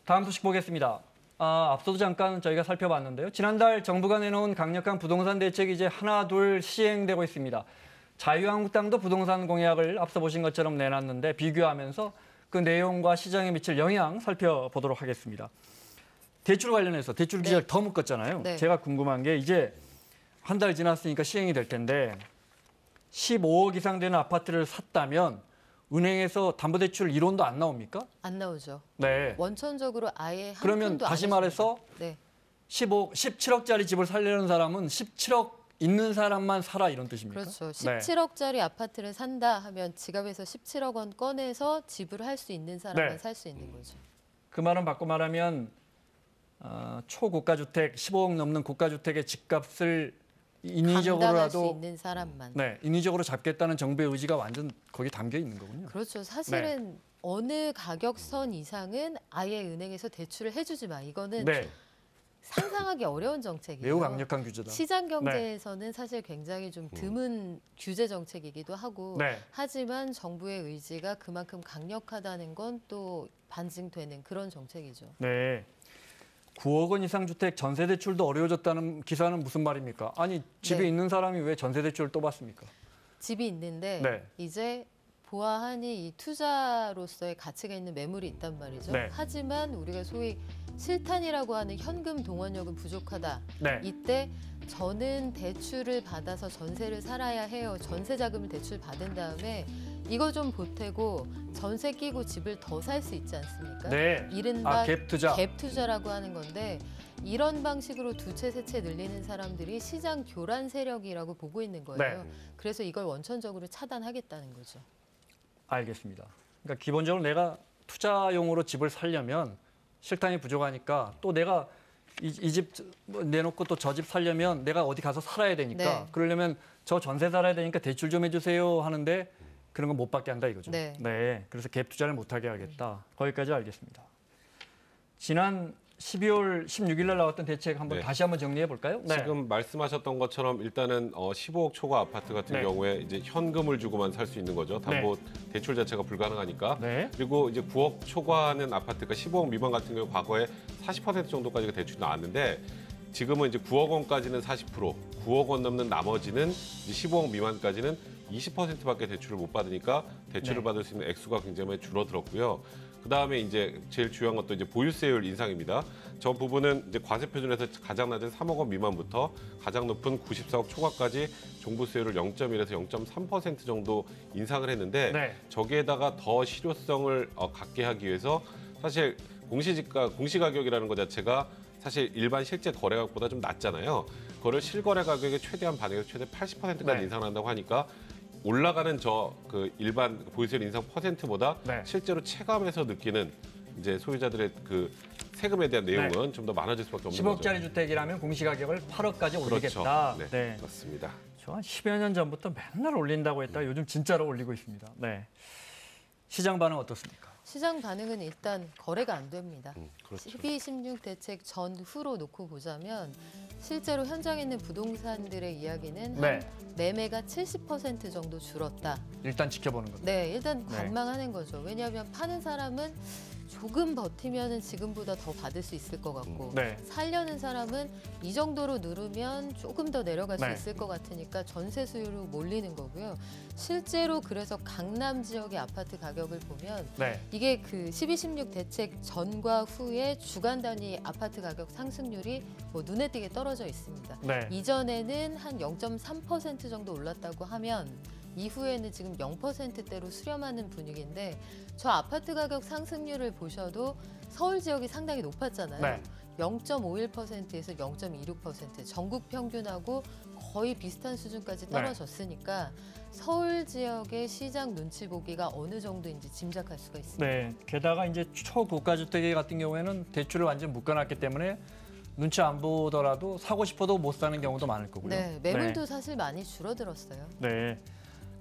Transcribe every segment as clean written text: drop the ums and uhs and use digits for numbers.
다음 소식 보겠습니다. 앞서도 잠깐 저희가 살펴봤는데요. 지난달 정부가 내놓은 강력한 부동산 대책이 이제 하나 둘 시행되고 있습니다. 자유한국당도 부동산 공약을 앞서 보신 것처럼 내놨는데 비교하면서 그 내용과 시장에 미칠 영향 살펴보도록 하겠습니다. 대출 관련해서 대출 기간을 더 묶었잖아요. 네. 제가 궁금한 게 이제 한 달 지났으니까 시행이 될 텐데 15억 이상 되는 아파트를 샀다면 은행에서 담보대출 1원도 안 나옵니까? 안 나오죠. 네. 원천적으로 아예 한 그러면 푼도 안 다시 해줍니다. 말해서 네. 17억짜리 집을 살려는 사람은 17억 있는 사람만 사라 이런 뜻입니까? 그렇죠. 네. 17억짜리 아파트를 산다 하면 지갑에서 17억 원 꺼내서 지불할 수 있는 사람만 네. 살 수 있는 거죠. 그 말은 바꿔 말하면 초고가주택, 15억 넘는 고가주택의 집값을 감당할 수 인위적으로라도 있는 사람만. 인위적으로 잡겠다는 정부의 의지가 완전 거기 담겨 있는 거군요. 그렇죠. 사실은 어느 가격선 이상은 아예 은행에서 대출을 해주지 마. 이거는 네, 상상하기 어려운 정책이에요. 매우 강력한 규제다. 시장 경제에서는 사실 굉장히 좀 드문 규제 정책이기도 하고 네. 하지만 정부의 의지가 그만큼 강력하다는 건 또 반증되는 그런 정책이죠. 네. 9억 원 이상 주택 전세 대출도 어려워졌다는 기사는 무슨 말입니까? 아니 집에 네. 있는 사람이 왜 전세 대출을 또 받습니까? 집이 있는데 네. 이제 보아하니 이 투자로서의 가치가 있는 매물이 있단 말이죠. 네. 하지만 우리가 소위 실탄이라고 하는 현금 동원력은 부족하다. 네. 이때 저는 대출을 받아서 전세를 살아야 해요. 전세 자금을 대출 받은 다음에 이거 좀 보태고 전세 끼고 집을 더 살 수 있지 않습니까? 네. 이른바 갭 투자. 갭 투자라고 하는 건데 이런 방식으로 두 채, 세 채 늘리는 사람들이 시장 교란 세력이라고 보고 있는 거예요. 네. 그래서 이걸 원천적으로 차단하겠다는 거죠. 알겠습니다. 그러니까 기본적으로 내가 투자용으로 집을 살려면 실탄이 부족하니까 또 내가 이 집 내놓고 또 저 집 살려면 내가 어디 가서 살아야 되니까 네. 그러려면 저 전세 살아야 되니까 대출 좀 해주세요 하는데 그런 건 못 받게 한다 이거죠. 네. 그래서 갭 투자를 못 하게 하겠다. 거기까지 알겠습니다. 지난 12월 16일 날 나왔던 대책 한번 다시 한번 정리해 볼까요? 네. 지금 말씀하셨던 것처럼 일단은 15억 초과 아파트 같은 네. 경우에 이제 현금을 주고만 살 수 있는 거죠. 담보 대출 자체가 불가능하니까. 네. 그리고 이제 9억 초과하는 아파트가 15억 미만 같은 경우 과거에 40% 정도까지가 대출이 나왔는데 지금은 이제 9억 원까지는 40%, 9억 원 넘는 나머지는 이제 15억 미만까지는 20%밖에 대출을 못 받으니까 대출을 네. 받을 수 있는 액수가 굉장히 많이 줄어들었고요. 그다음에 이제 제일 중요한 것도 이제 보유세율 인상입니다. 저 부분은 이제 과세 표준에서 가장 낮은 3억 원 미만부터 가장 높은 94억 초과까지 종부세율을 0.1에서 0.3% 정도 인상을 했는데 네. 저기에다가 더 실효성을 갖게 하기 위해서 사실 공시가격이라는 것 자체가 사실 일반 실제 거래가격보다 좀 낮잖아요. 그거를 실거래 가격의 최대한 반영해서 최대 80%까지 네. 인상을 한다고 하니까 올라가는 그 일반 보유세 인상 퍼센트보다 네. 실제로 체감해서 느끼는 이제 소유자들의 그 세금에 대한 내용은 좀 더 많아질 수밖에 없는 거죠. 10억짜리 주택이라면 공시가격을 8억까지 올리겠다. 그렇죠. 네, 맞습니다. 저 한 10여 년 전부터 맨날 올린다고 했다가 요즘 진짜로 올리고 있습니다. 네. 시장 반응 어떻습니까? 시장 반응은 일단 거래가 안 됩니다. 그렇죠. 12, 16 대책 전후로 놓고 보자면 실제로 현장에 있는 부동산들의 이야기는 네. 한 매매가 70% 정도 줄었다. 일단 지켜보는 겁니다. 네, 일단 네. 관망하는 거죠. 왜냐하면 파는 사람은 조금 버티면 지금보다 더 받을 수 있을 것 같고 네. 살려는 사람은 이 정도로 누르면 조금 더 내려갈 수 네. 있을 것 같으니까 전세 수요로 몰리는 거고요. 실제로 그래서 강남 지역의 아파트 가격을 보면 네. 이게 그 12, 16 대책 전과 후에 주간 단위 아파트 가격 상승률이 뭐 눈에 띄게 떨어져 있습니다. 네. 이전에는 한 0.3% 정도 올랐다고 하면 이후에는 지금 0%대로 수렴하는 분위기인데 저 아파트 가격 상승률을 보셔도 서울 지역이 상당히 높았잖아요. 네. 0.51%에서 0.26% 전국 평균하고 거의 비슷한 수준까지 떨어졌으니까 서울 지역의 시장 눈치 보기가 어느 정도인지 짐작할 수가 있습니다. 네. 게다가 이제 초고가 주택 같은 경우에는 대출을 완전 묶어놨기 때문에 눈치 안 보더라도 사고 싶어도 못 사는 경우도 많을 거고요. 네, 매물도 사실 많이 줄어들었어요. 네.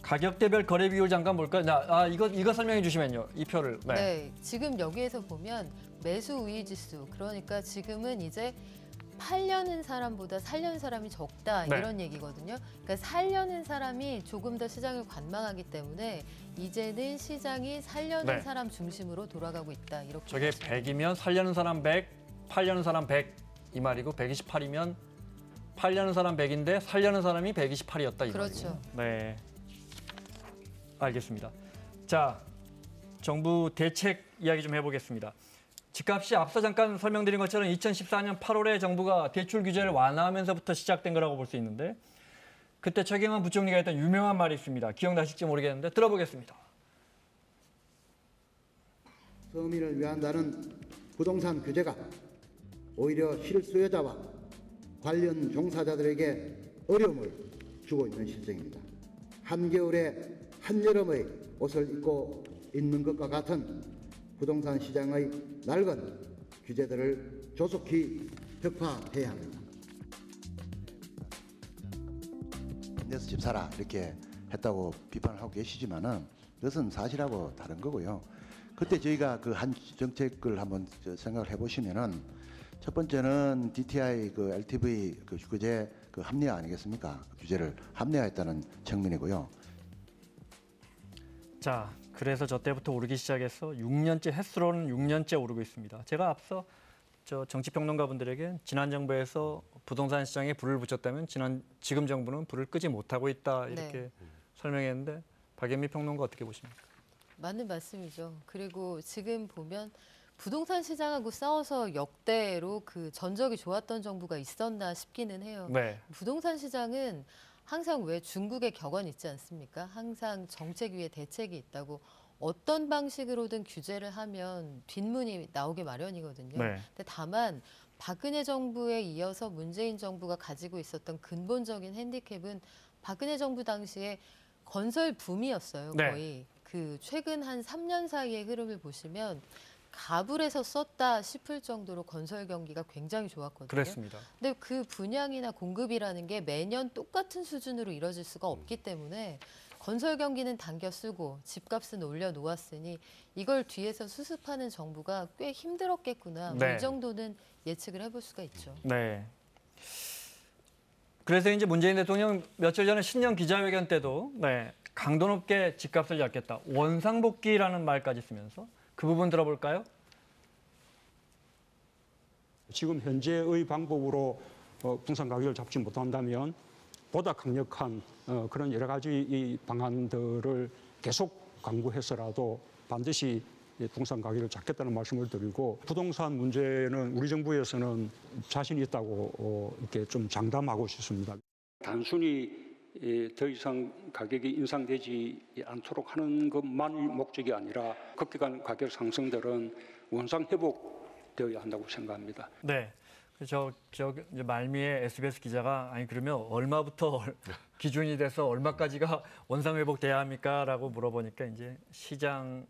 가격대별 거래 비율 잠깐 볼까요? 이거 설명해 주시면요. 이 표를. 네, 지금 여기에서 보면 매수 우위 지수, 그러니까 지금은 이제 팔려는 사람보다 살려는 사람이 적다 네. 이런 얘기거든요. 그러니까 살려는 사람이 조금 더 시장을 관망하기 때문에 이제는 시장이 살려는 네. 사람 중심으로 돌아가고 있다. 이렇게 저게 보시면 100이면 살려는 사람 100, 팔려는 사람 100 이 말이고 128이면 팔려는 사람 100인데 살려는 사람이 128이었다 이 그렇죠. 말이에요. 네. 알겠습니다. 자, 정부 대책 이야기 좀 해보겠습니다. 집값이 앞서 잠깐 설명드린 것처럼 2014년 8월에 정부가 대출 규제를 완화하면서부터 시작된 거라고 볼 수 있는데 그때 최경환 부총리가 했던 유명한 말이 있습니다. 기억나실지 모르겠는데 들어보겠습니다. 서민을 위한다는 부동산 규제가 오히려 실수요자와 관련 종사자들에게 어려움을 주고 있는 실정입니다. 한겨울에 한여름의 옷을 입고 있는 것과 같은 부동산 시장의 낡은 규제들을 조속히 격파해야 합니다. 내서 집 사라 이렇게 했다고 비판을 하고 계시지만은 그것은 사실하고 다른 거고요. 그때 저희가 그 한 정책을 한번 생각을 해보시면은 첫 번째는 DTI 그 LTV 그 규제 그 합리화 아니겠습니까? 규제를 합리화했다는 측면이고요. 자, 그래서 저 때부터 오르기 시작해서 6년째 횟수로는 6년째 오르고 있습니다. 제가 앞서 저 정치평론가분들에게 지난 정부에서 부동산 시장에 불을 붙였다면 지금 정부는 불을 끄지 못하고 있다 이렇게 설명했는데 박연미 평론가 어떻게 보십니까? 맞는 말씀이죠. 그리고 지금 보면 부동산 시장하고 싸워서 역대로 그 전적이 좋았던 정부가 있었나 싶기는 해요. 네. 부동산 시장은 항상 왜 중국의 격언 있지 않습니까? 항상 정책 위에 대책이 있다고 어떤 방식으로든 규제를 하면 뒷문이 나오기 마련이거든요. 네. 근데 다만 박근혜 정부에 이어서 문재인 정부가 가지고 있었던 근본적인 핸디캡은 박근혜 정부 당시에 건설 붐이었어요. 네. 거의. 그 최근 한 3년 사이의 흐름을 보시면 가불에서 썼다 싶을 정도로 건설 경기가 굉장히 좋았거든요. 그랬습니다. 근데 그 분양이나 공급이라는 게 매년 똑같은 수준으로 이뤄질 수가 없기 때문에 건설 경기는 당겨 쓰고 집값은 올려 놓았으니 이걸 뒤에서 수습하는 정부가 꽤 힘들었겠구나. 네. 이 정도는 예측을 해볼 수가 있죠. 네. 그래서 이제 문재인 대통령 며칠 전에 신년 기자회견 때도 강도 높게 집값을 잡겠다. 원상복귀라는 말까지 쓰면서 그 부분 들어볼까요? 지금 현재의 방법으로 부동산 가격을 잡지 못한다면 보다 강력한 그런 여러 가지 이 방안들을 계속 강구해서라도 반드시 부동산 가격을 잡겠다는 말씀을 드리고 부동산 문제는 우리 정부에서는 자신이 있다고 이렇게 좀 장담하고 싶습니다. 단순히 더 이상 가격이 인상되지 않도록 하는 것만이 목적이 아니라 급격한 가격 상승들은 원상 회복되어야 한다고 생각합니다. 네. 저 이제 말미에 SBS 기자가 아니 그러면 얼마부터 기준이 돼서 얼마까지가 원상 회복돼야 합니까?라고 물어보니까 이제 시장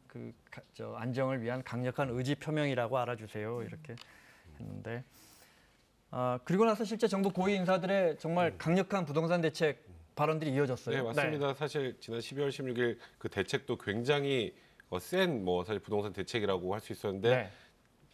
저 안정을 위한 강력한 의지 표명이라고 알아주세요 이렇게 했는데 그리고 나서 실제 정부 고위 인사들의 정말 강력한 부동산 대책 발언들이 이어졌어요. 네, 맞습니다. 사실 지난 12월 16일 그 대책도 굉장히 센 사실 부동산 대책이라고 할 수 있었는데 네.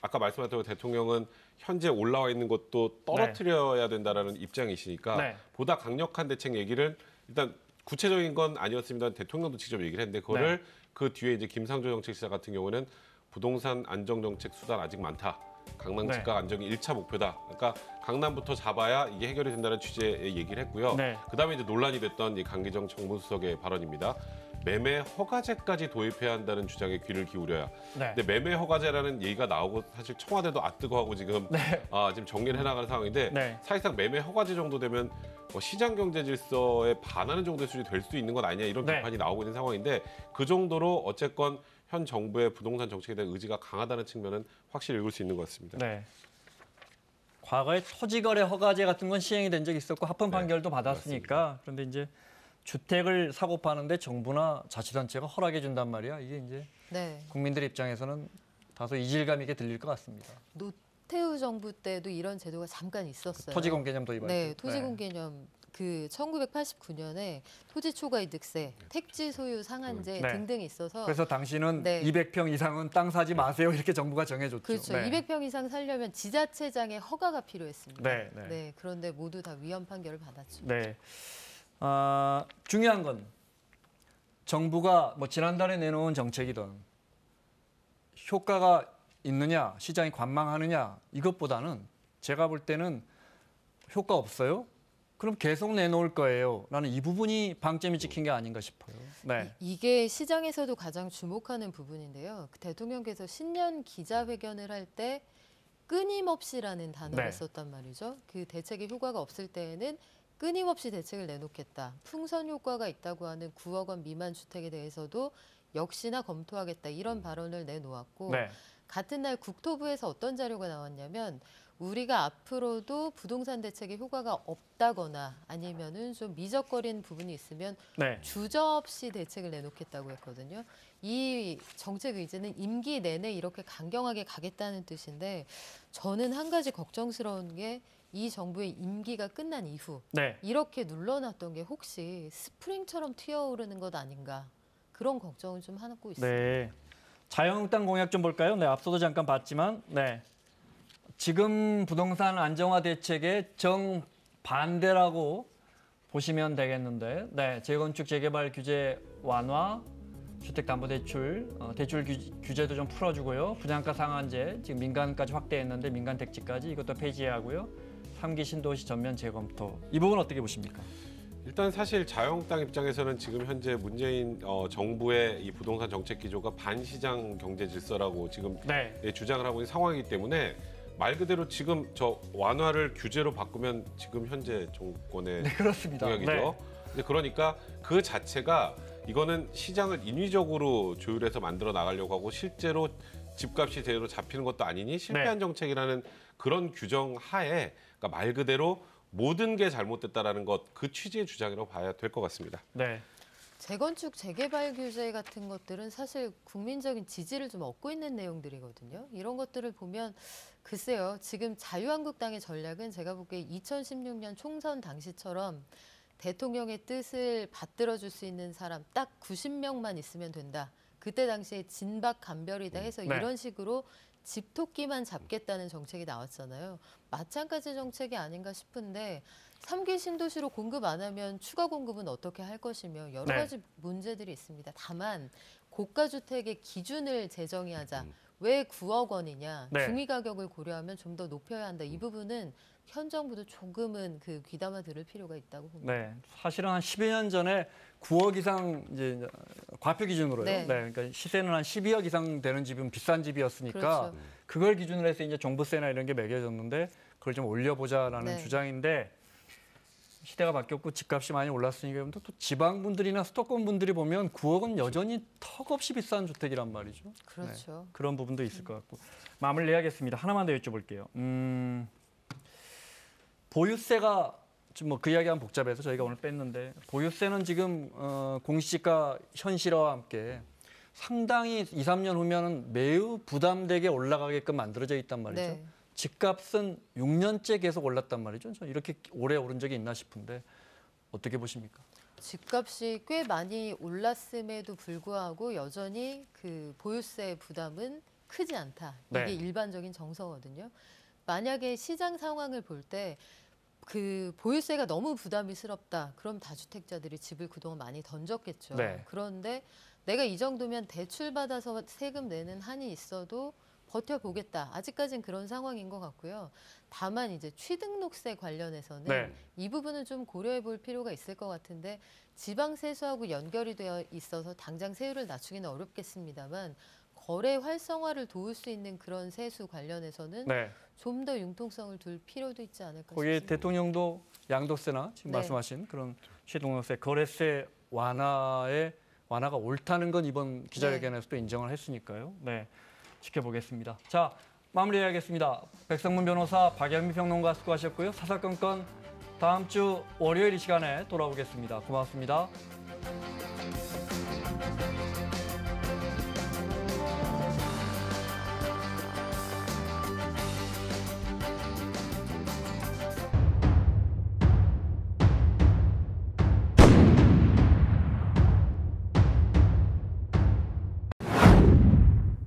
아까 말씀하셨던 대통령은 현재 올라와 있는 것도 떨어뜨려야 된다라는 입장이시니까 네. 보다 강력한 대책 얘기를 일단 구체적인 건 아니었습니다. 대통령도 직접 얘기를 했는데 그거를 그 뒤에 이제 김상조 정책시장 같은 경우는 부동산 안정 정책 수단 아직 많다. 강남 집값 안정이 1차 목표다. 그러니까 강남부터 잡아야 이게 해결이 된다는 취지의 얘기를 했고요. 네. 그다음에 이제 논란이 됐던 이 강기정 정무수석의 발언입니다. 매매 허가제까지 도입해야 한다는 주장에 귀를 기울여야. 네. 근데 매매 허가제라는 얘기가 나오고 사실 청와대도 아뜨거하고 지금 지금 정리를 해나가는 상황인데 사실상 매매 허가제 정도 되면 시장 경제 질서에 반하는 정도의 수준이 될 수 있는 건 아니냐 이런 비판이 나오고 있는 상황인데 그 정도로 어쨌건 현 정부의 부동산 정책에 대한 의지가 강하다는 측면은 확실히 읽을 수 있는 것 같습니다. 네. 과거에 토지거래 허가제 같은 건 시행이 된 적이 있었고 합헌 판결도 받았으니까 맞습니다. 그런데 이제 주택을 사고 파는데 정부나 자치단체가 허락해 준단 말이야. 이게 이제 국민들 입장에서는 다소 이질감 있게 들릴 것 같습니다. 노태우 정부 때도 이런 제도가 잠깐 있었어요. 토지공 개념 도입할 때. 네, 토지공 개념 그 1989년에 토지 초과 이득세, 택지 소유 상한제 네. 등등이 있어서 그래서 당신은 네. 200평 이상은 땅 사지 마세요 이렇게 정부가 정해줬죠. 그렇죠. 네. 200평 이상 살려면 지자체장의 허가가 필요했습니다. 네, 네. 그런데 모두 다 위헌 판결을 받았죠. 네. 중요한 건 정부가 뭐 지난달에 내놓은 정책이든 효과가 있느냐, 시장이 관망하느냐 이것보다는 제가 볼 때는 효과 없어요? 그럼 계속 내놓을 거예요. 라는 이 부분이 방점이 찍힌 게 아닌가 싶어요. 네. 이게 시장에서도 가장 주목하는 부분인데요. 그 대통령께서 신년 기자회견을 할 때 끊임없이라는 단어를 네. 썼단 말이죠. 그 대책의 효과가 없을 때에는 끊임없이 대책을 내놓겠다. 풍선 효과가 있다고 하는 9억 원 미만 주택에 대해서도 역시나 검토하겠다. 이런 발언을 내놓았고 네. 같은 날 국토부에서 어떤 자료가 나왔냐면 우리가 앞으로도 부동산 대책에 효과가 없다거나 아니면은 좀 미적거리는 부분이 있으면 네. 주저없이 대책을 내놓겠다고 했거든요. 이 정책 의지는 임기 내내 이렇게 강경하게 가겠다는 뜻인데 저는 한 가지 걱정스러운 게 이 정부의 임기가 끝난 이후 네. 이렇게 눌러놨던 게 혹시 스프링처럼 튀어오르는 것 아닌가 그런 걱정을 좀 하고 있습니다. 네. 자유한국당 공약 좀 볼까요? 네, 앞서도 잠깐 봤지만, 네. 지금 부동산 안정화 대책의 정반대라고 보시면 되겠는데, 네, 재건축 재개발 규제 완화, 주택담보대출, 대출 규제도 좀 풀어주고요. 분양가 상한제, 지금 민간까지 확대했는데 민간 택지까지 이것도 폐지하고요. 3기 신도시 전면 재검토. 이 부분 어떻게 보십니까? 일단 사실 자유한국당 입장에서는 지금 현재 문재인 정부의 이 부동산 정책 기조가 반시장 경제 질서라고 지금 네. 주장을 하고 있는 상황이기 때문에 말 그대로 지금 저 완화를 규제로 바꾸면 지금 현재 정권의 네, 그렇습니다. 공약이죠. 네. 근데 그러니까 그 자체가 이거는 시장을 인위적으로 조율해서 만들어 나가려고 하고 실제로 집값이 제대로 잡히는 것도 아니니 실패한 정책이라는 그런 규정 하에 그러니까 말 그대로 모든 게 잘못됐다라는 것 그 취지의 주장이라고 봐야 될 것 같습니다. 네. 재건축 재개발 규제 같은 것들은 사실 국민적인 지지를 좀 얻고 있는 내용들이거든요. 이런 것들을 보면 글쎄요. 지금 자유한국당의 전략은 제가 보기에 2016년 총선 당시처럼 대통령의 뜻을 받들어줄 수 있는 사람 딱 90명만 있으면 된다. 그때 당시에 진박감별이다 해서 네. 이런 식으로 집토끼만 잡겠다는 정책이 나왔잖아요. 마찬가지 정책이 아닌가 싶은데 3기 신도시로 공급 안 하면 추가 공급은 어떻게 할 것이며 여러 네. 가지 문제들이 있습니다. 다만 고가주택의 기준을 재정의하자. 왜 9억 원이냐. 네. 중위 가격을 고려하면 좀 더 높여야 한다. 이 부분은 현 정부도 조금은 그 귀담아 들을 필요가 있다고 봅니다. 네, 사실은 한 10여 년 전에 9억 이상 이제 과표 기준으로요. 네. 그러니까 시세는 한 12억 이상 되는 집은 비싼 집이었으니까 그렇죠. 그걸 기준으로 해서 이제 종부세나 이런 게 매겨졌는데 그걸 좀 올려보자라는 네. 주장인데 시대가 바뀌었고 집값이 많이 올랐으니까 또 지방 분들이나 수도권 분들이 보면 9억은 여전히 턱없이 비싼 주택이란 말이죠. 그렇죠. 네, 그런 부분도 있을 것 같고 마무리 내야겠습니다. 하나만 더 여쭤볼게요. 보유세가 지금 뭐 그 이야기하면 복잡해서 저희가 오늘 뺐는데 보유세는 지금 공시지가 현실화와 함께 상당히 2, 3년 후면은 매우 부담되게 올라가게끔 만들어져 있단 말이죠. 네. 집값은 6년째 계속 올랐단 말이죠. 저 이렇게 오래 오른 적이 있나 싶은데 어떻게 보십니까? 집값이 꽤 많이 올랐음에도 불구하고 여전히 그 보유세 부담은 크지 않다. 이게 네. 일반적인 정서거든요. 만약에 시장 상황을 볼 때 그 보유세가 너무 부담이스럽다. 그럼 다주택자들이 집을 그동안 많이 던졌겠죠. 네. 그런데 내가 이 정도면 대출 받아서 세금 내는 한이 있어도 버텨보겠다. 아직까지는 그런 상황인 것 같고요. 다만 이제 취등록세 관련해서는 네. 이 부분은 좀 고려해 볼 필요가 있을 것 같은데 지방 세수하고 연결이 되어 있어서 당장 세율을 낮추기는 어렵겠습니다만 거래 활성화를 도울 수 있는 그런 세수 관련해서는 네. 좀 더 융통성을 둘 필요도 있지 않을까 거기에 싶습니다. 대통령도 양도세나 지금 네. 말씀하신 그런 취등록세, 거래세 완화가 옳다는 건 이번 기자회견에서도 인정을 했으니까요. 네, 지켜보겠습니다. 자, 마무리해야겠습니다. 백성문 변호사, 박영미 평론가 수고하셨고요. 사사건건 다음 주 월요일 이 시간에 돌아오겠습니다. 고맙습니다.